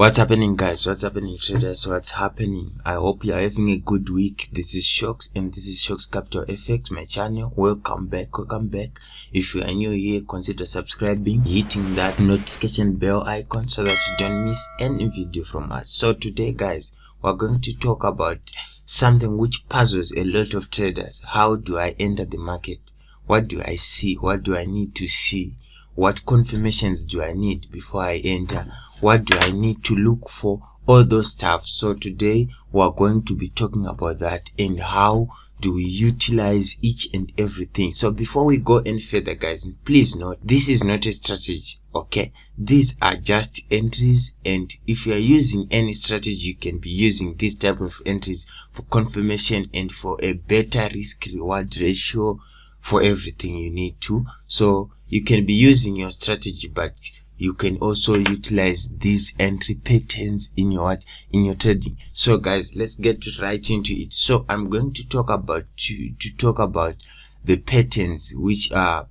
What's happening, guys? What's happening, traders? What's happening? I hope you are having a good week. This is Shocks, and this is Shocks Capital FX, my channel. Welcome back. If you are new here, consider subscribing, hitting that notification bell icon so that you don't miss any video from us. So today, guys, we're going to talk about something which puzzles a lot of traders. How do I enter the market? What do I see? What do I need to see? What confirmations do I need before I enter? What do I need to look for? All those stuff. So today we're going to be talking about that and how do we utilize each and everything. So before we go any further, guys, please note this is not a strategy, okay? These are just entries, and if you are using any strategy, you can be using this type of entries for confirmation and for a better risk reward ratio for everything you need to. So you can be using your strategy, but you can also utilize these entry patterns in your trading. So guys, let's get right into it. So I'm going to talk about the patterns which are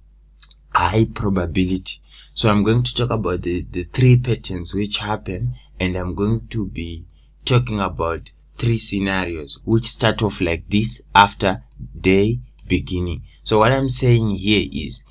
high probability. So I'm going to talk about the three patterns which happen, and I'm going to be talking about three scenarios which start off like this after day beginning. So what I'm saying here is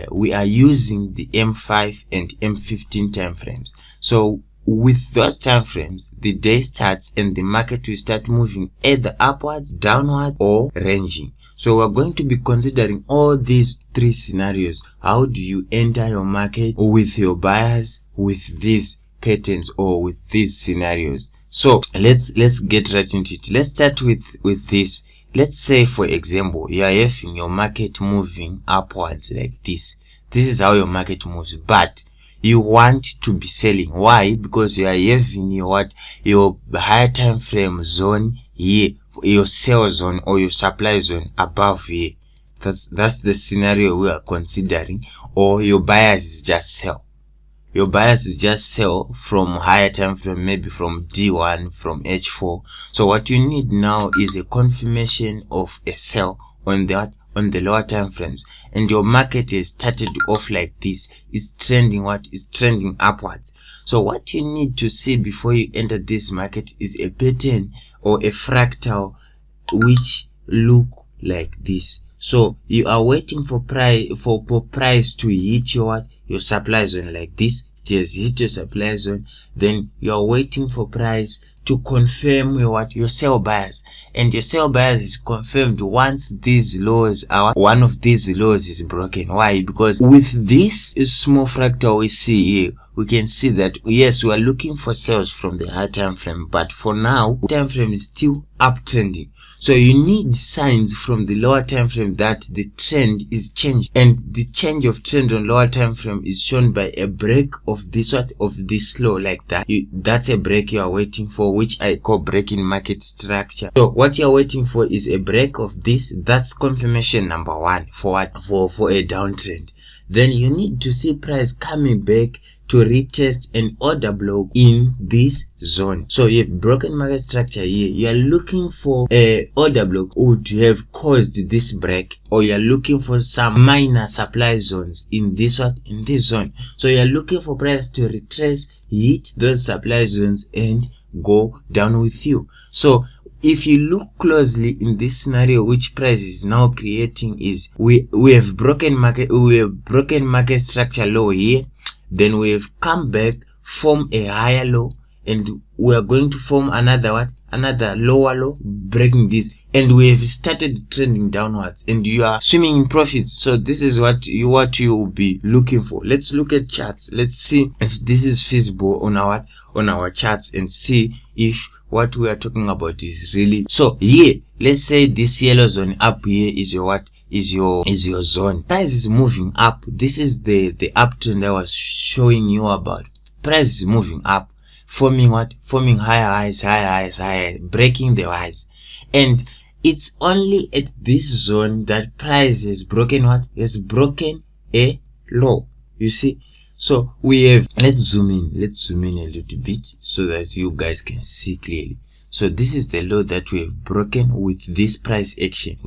we are using the M5 and M15 time frames. So with those time frames, the day starts and the market will start moving either upwards, downward, or ranging. So we're going to be considering all these three scenarios. How do you enter your market with your buyers with these patterns or with these scenarios? So let's get right into it. Let's start with this. Let's say, for example, you are having your market moving upwards like this. This is how your market moves, but you want to be selling. Why? Because you are having your higher time frame zone here, your sell zone or your supply zone above here. That's the scenario we are considering. Or your buyers just sell. Your buyers is just sell from higher time frame, maybe from D1, from H4. So what you need now is a confirmation of a sell on the lower time frames, and your market is started off like this. It's trending It's trending upwards. So what you need to see before you enter this market is a pattern or a fractal which look like this. So you are waiting for price to hit your supply zone like this. It has hit your supply zone. Then you are waiting for price to confirm your sell buyers, and your sell buyers is confirmed once these lows are one of these lows is broken. Why? Because with this small fractal we see here, we can see that yes, we are looking for sales from the high time frame, but for now time frame is still uptrending. So you need signs from the lower time frame that the trend is changed, and the change of trend on lower time frame is shown by a break of this low like that. That's a break you are waiting for, which I call break in market structure. So what you are waiting for is a break of this. That's confirmation number one for a downtrend. Then you need to see price coming back to retest an order block in this zone. So you have broken market structure here. You are looking for a order block would have caused this break, or you are looking for some minor supply zones in this zone. So you are looking for price to retrace, hit those supply zones, and go down with you. So if you look closely in this scenario, which price is now creating is we have broken market structure low here. Then we have come back, form a higher low, and we are going to form another lower low, breaking this, and we have started trending downwards, and you are swimming in profits. So this is what you will be looking for. Let's look at charts. Let's see if this is feasible on our charts, and see if what we are talking about is really. So here, let's say this yellow zone up here is your zone. Price is moving up. This is the uptrend I was showing you about. Price is moving up, forming higher highs, breaking the highs, and it's only at this zone that price has broken a low. You see. So we have, let's zoom in a little bit so that you guys can see clearly. So this is the law that we have broken with this price action,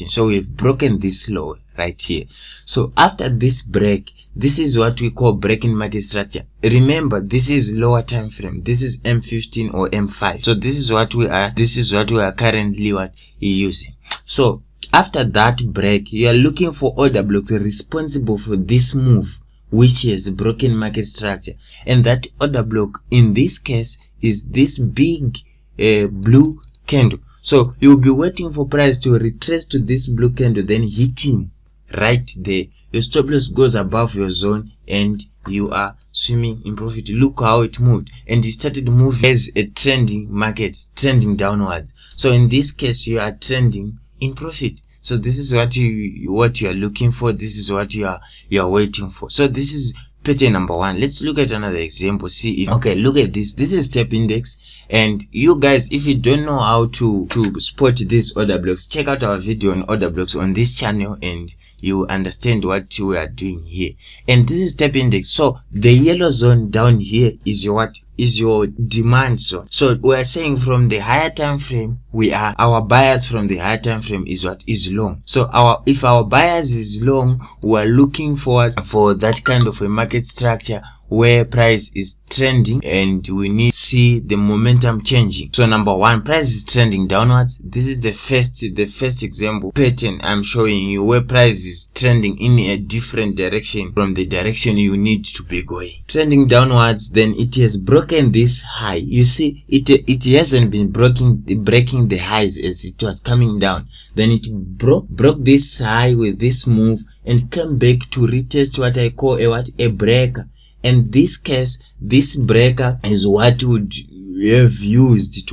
So we have broken this law right here. So after this break, this is what we call breaking market structure. Remember, this is lower time frame. This is M15 or M5. So this is what we are currently using. So after that break, you are looking for order block responsible for this move, which is broken market structure. And that order block in this case is this big blue candle. So you'll be waiting for price to retrace to this blue candle, then hitting right there. Your stop loss goes above your zone and you are swimming in profit. Look how it moved, and it started moving as a trending market, trending downwards. So in this case, you are trending in profit. So this is what you are looking for. This is what you are waiting for. So this is pattern number one. Let's look at another example. See if, okay, look at this. This is step index, and you guys, if you don't know how to spot these order blocks, check out our video on order blocks on this channel and you understand what we are doing here. And this is step index. So the yellow zone down here is your what? Is your demand zone. So we are saying from the higher time frame, our bias from the higher time frame is what? Is long. So if our bias is long, we are looking for that kind of a market structure where price is trending and we need to see the momentum changing. So number one, price is trending downwards. This is the first example pattern I'm showing you, where price is trending in a different direction from the direction you need to be going. Trending downwards, then it has broken this high. You see, it hasn't been breaking the highs as it was coming down. Then it broke this high with this move and came back to retest what I call a breaker. In this case, this breaker is what would have used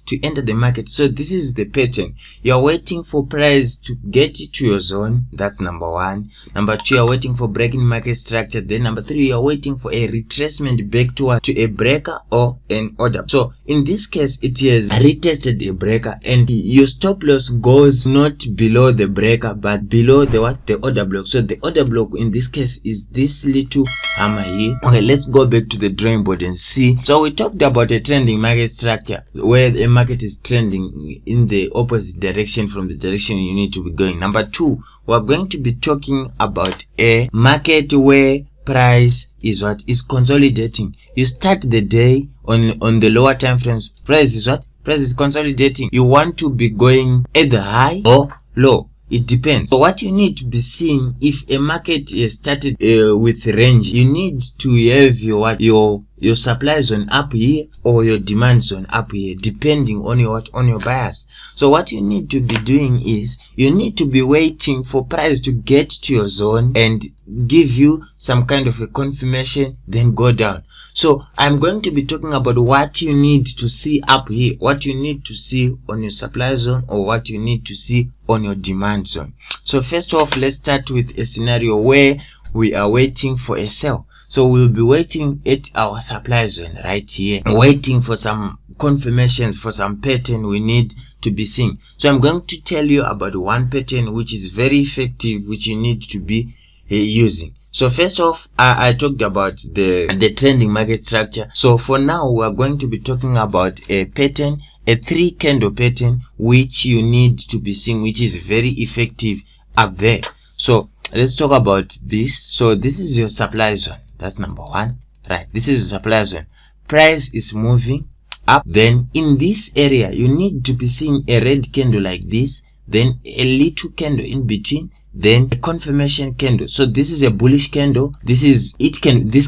to enter the market. So this is the pattern. You're waiting for price to get to your zone. That's number one. Number two, you're waiting for breaking market structure. Then number three, you're waiting for a retracement back to a breaker or an order. So in this case, it has retested a breaker, and your stop loss goes not below the breaker but below the order block. So the order block in this case is this little hammer here. Okay, let's go back to the drawing board and see. So we talked about a trending market structure where the market is trending in the opposite direction from the direction you need to be going. Number two, we're going to be talking about a market where price is consolidating. You start the day on the lower time frames. Price is consolidating. You want to be going either high or low. It depends. So what you need to be seeing, if a market is started with range, you need to have your supply zone up here or your demand zone up here, depending on your bias. So what you need to be doing is you need to be waiting for price to get to your zone and give you some kind of a confirmation, then go down. So I'm going to be talking about what you need to see up here, what you need to see on your supply zone, or what you need to see on your demand zone. So first off, let's start with a scenario where we are waiting for a sell. So we'll be waiting at our supply zone right here, waiting for some confirmations, for some pattern we need to be seeing. So I'm going to tell you about one pattern which is very effective, which you need to be using. So first off, I talked about the trending market structure. So for now, we are going to be talking about a pattern, a 3 candle pattern, which you need to be seeing, which is very effective up there. So let's talk about this. So this is your supply zone. That's number one, right? This is your supply zone. Price is moving up. Then in this area, you need to be seeing a red candle like this, then a little candle in between, then a confirmation candle. So this is a bullish candle. This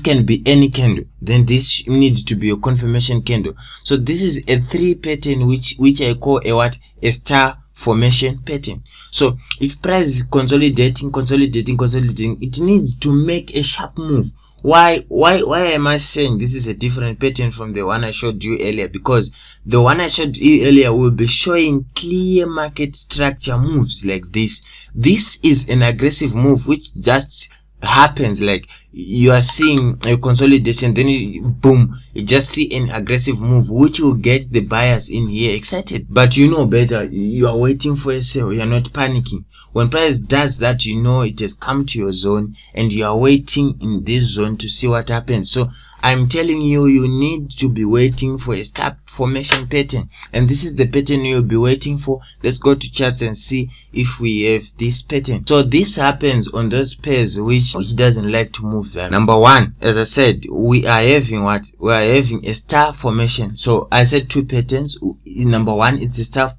can be any candle. Then this needs to be a confirmation candle. So this is a 3 pattern which I call a star formation pattern. So if price is consolidating, it needs to make a sharp move. Why am I saying this is a different pattern from the one I showed you earlier? Because the one I showed you earlier will be showing clear market structure moves like this. This is an aggressive move which just happens, like you are seeing a consolidation, then boom, you just see an aggressive move which will get the buyers in here excited. But you know better, you are waiting for a sale, you are not panicking. When price does that, you know it has come to your zone and you are waiting in this zone to see what happens. So I'm telling you, you need to be waiting for a star formation pattern, and this is the pattern you'll be waiting for. Let's go to charts and see if we have this pattern. So this happens on those pairs which doesn't like to move that. Number one, as I said, we are having what? We are having a star formation. So I said two patterns. Number one, it's a star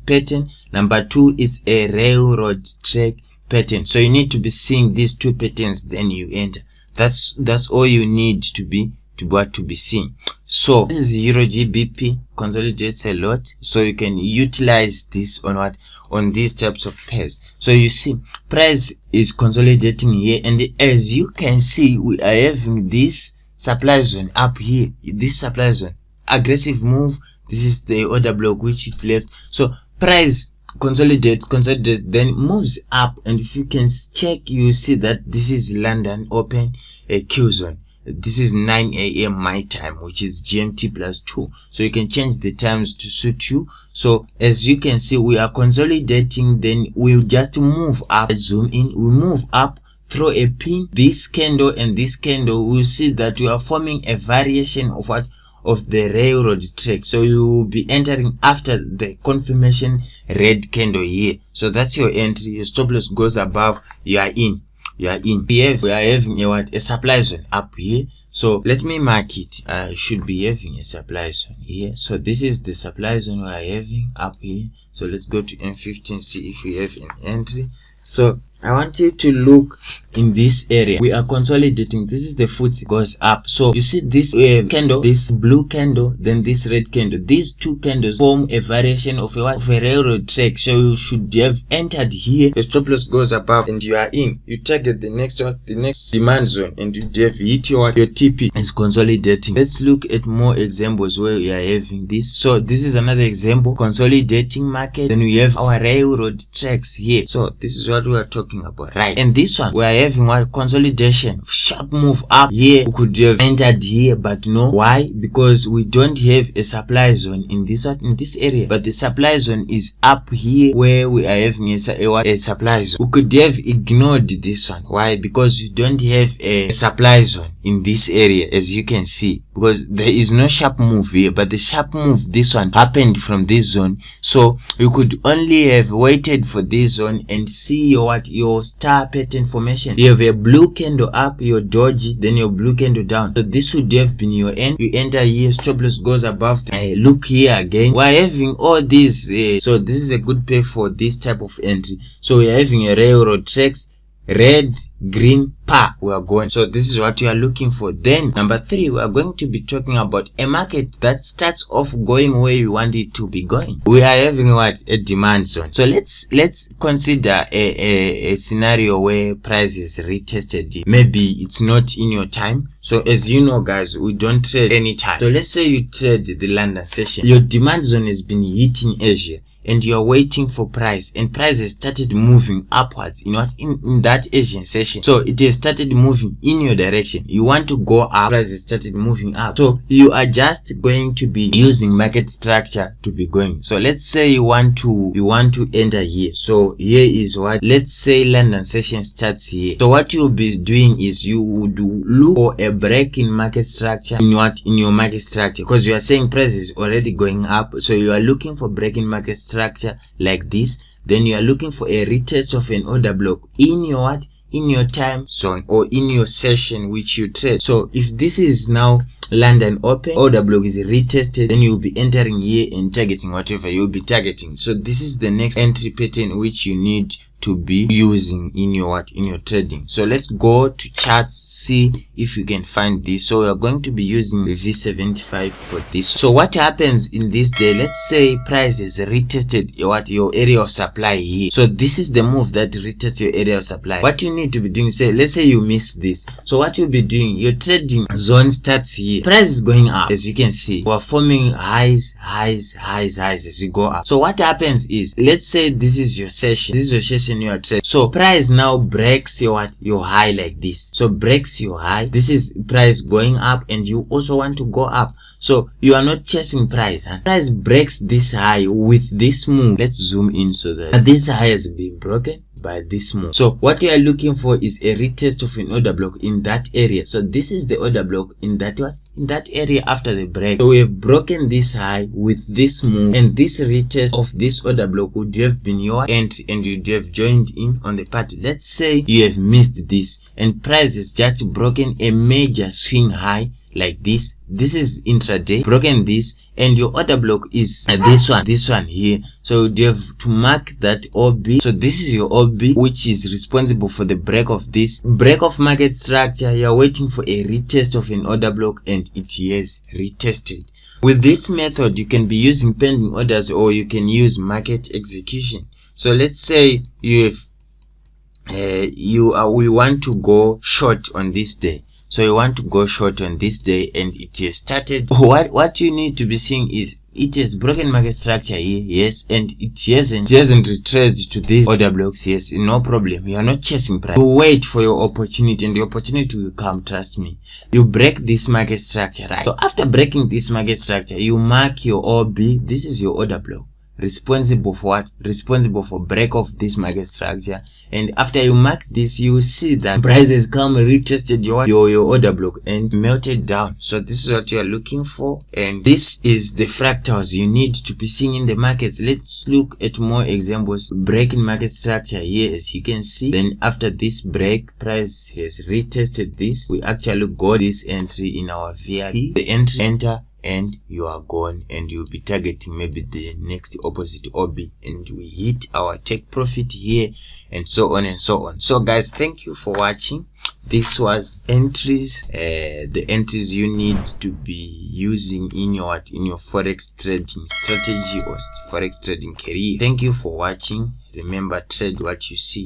pattern. Number two, it's a railroad track pattern. So you need to be seeing these two patterns, then you enter. That's all you need to be seeing. So this is Euro GBP, consolidates a lot, so you can utilize this on what? On these types of pairs. So you see price is consolidating here, and as you can see, we are having this supply zone up here. This supply zone, aggressive move. This is the order block which it left. So price consolidates, then moves up, and if you can check, you see that this is London open a Q zone. This is 9 a.m. my time, which is GMT plus 2. So you can change the times to suit you. So as you can see, we are consolidating, then we'll just move up. Zoom in, we move up, throw a pin, this candle and this candle. We'll see that we are forming a variation of what? Of the railroad track. So you will be entering after the confirmation red candle here. So that's your entry. Your stop loss goes above, you are in. We are having a supply zone up here. So let me mark it. I should be having a supply zone here. So this is the supply zone we are having up here. So let's go to M15, see if we have an entry. So I want you to look in this area. We are consolidating. This is the FTSE goes up. So you see this candle, this blue candle, then this red candle. These two candles form a variation of a railroad track. So you should have entered here. The stop loss goes above, and you are in. You target the next demand zone, and you have hit your TP is consolidating. Let's look at more examples where we are having this. So this is another example, consolidating market. Then we have our railroad tracks here. So this is what we are talking about, right? And this one, we are having what? Consolidation, sharp move up here. We could have entered here, but no. Why? Because we don't have a supply zone in this area, but the supply zone is up here where we are having a supply zone. We could have ignored this one. Why? Because you don't have a supply zone in this area, as you can see, because there is no sharp move here, but the sharp move, this one, happened from this zone. So you could only have waited for this zone and see your star pattern formation. You have a blue candle up, your doji, then your blue candle down. So this would have been your end. You enter here, stop loss goes above. Look here again. We're having all these. So this is a good pair for this type of entry. So we're having a railroad tracks, red, green, we are going. So this is what you are looking for. Then number 3, we are going to be talking about a market that starts off going where you want it to be going. We are having what? A demand zone. So let's consider a scenario where price is retested. Maybe it's not in your time. So as you know, guys, we don't trade anytime. So let's say you trade the London session. Your demand zone has been hit in Asia, and you're waiting for price, and price has started moving upwards in that Asian session. So it has started moving in your direction. You want to go up, price has started moving up. So you are just going to be using market structure to be going. So let's say you want to enter here. So here is what, let's say London session starts here. So what you'll be doing is you would look for a break in market structure in your market structure, because you are saying price is already going up. So you are looking for break in market structure like this. Then you are looking for a retest of an order block in your time zone or in your session which you trade. So if this is now London open, order block is retested, then you'll be entering here and targeting whatever you'll be targeting. So this is the next entry pattern which you need to be using in your trading. So let's go to charts, see if you can find this. So we are going to be using the V75 for this. So what happens in this day? Let's say price has retested your area of supply here. So this is the move that retests your area of supply. What you need to be doing, let's say you miss this. So what you'll be doing, your trading zone starts here. Price is going up, as you can see. We're forming highs as you go up. So what happens is, let's say this is your session. Your trade. So price now breaks your high like this. So breaks your high. This is price going up, and you also want to go up. So you are not chasing price. Price breaks this high with this move. Let's zoom in so that this high has been broken. by this move. So what you are looking for is a retest of an order block in that area. So this is the order block in that area after the break. So we have broken this high with this move, and this retest of this order block would have been your entry, and you'd have joined in on the party. Let's say you have missed this and price has just broken a major swing high like this. This is intraday, broken this, and your order block is this one here. So you have to mark that OB. So this is your OB, which is responsible for the break of this break of market structure. You are waiting for a retest of an order block, and it has retested. With this method, you can be using pending orders, or you can use market execution. So let's say you have we want to go short on this day. So you want to go short on this day, and it has started. What you need to be seeing is it has broken market structure here, yes, and it hasn't retraced to these order blocks, yes, no problem. You are not chasing price. You wait for your opportunity, and the opportunity will come, trust me. You break this market structure, right? So after breaking this market structure, you mark your OB. This is your order block, responsible for what? Responsible for break of this market structure. And after you mark this, you will see that prices come retested your order block and melted down. So this is what you are looking for, and this is the fractals you need to be seeing in the markets. Let's look at more examples. Breaking market structure here, as you can see. Then after this break, price has retested this. We actually got this entry in our VIP. The entry, enter, and you are gone, and you'll be targeting maybe the next opposite OB, and we hit our take profit here, and so on and so on. So guys, thank you for watching. This was entries, the entries you need to be using in your forex trading strategy or forex trading career. Thank you for watching. Remember, trade what you see.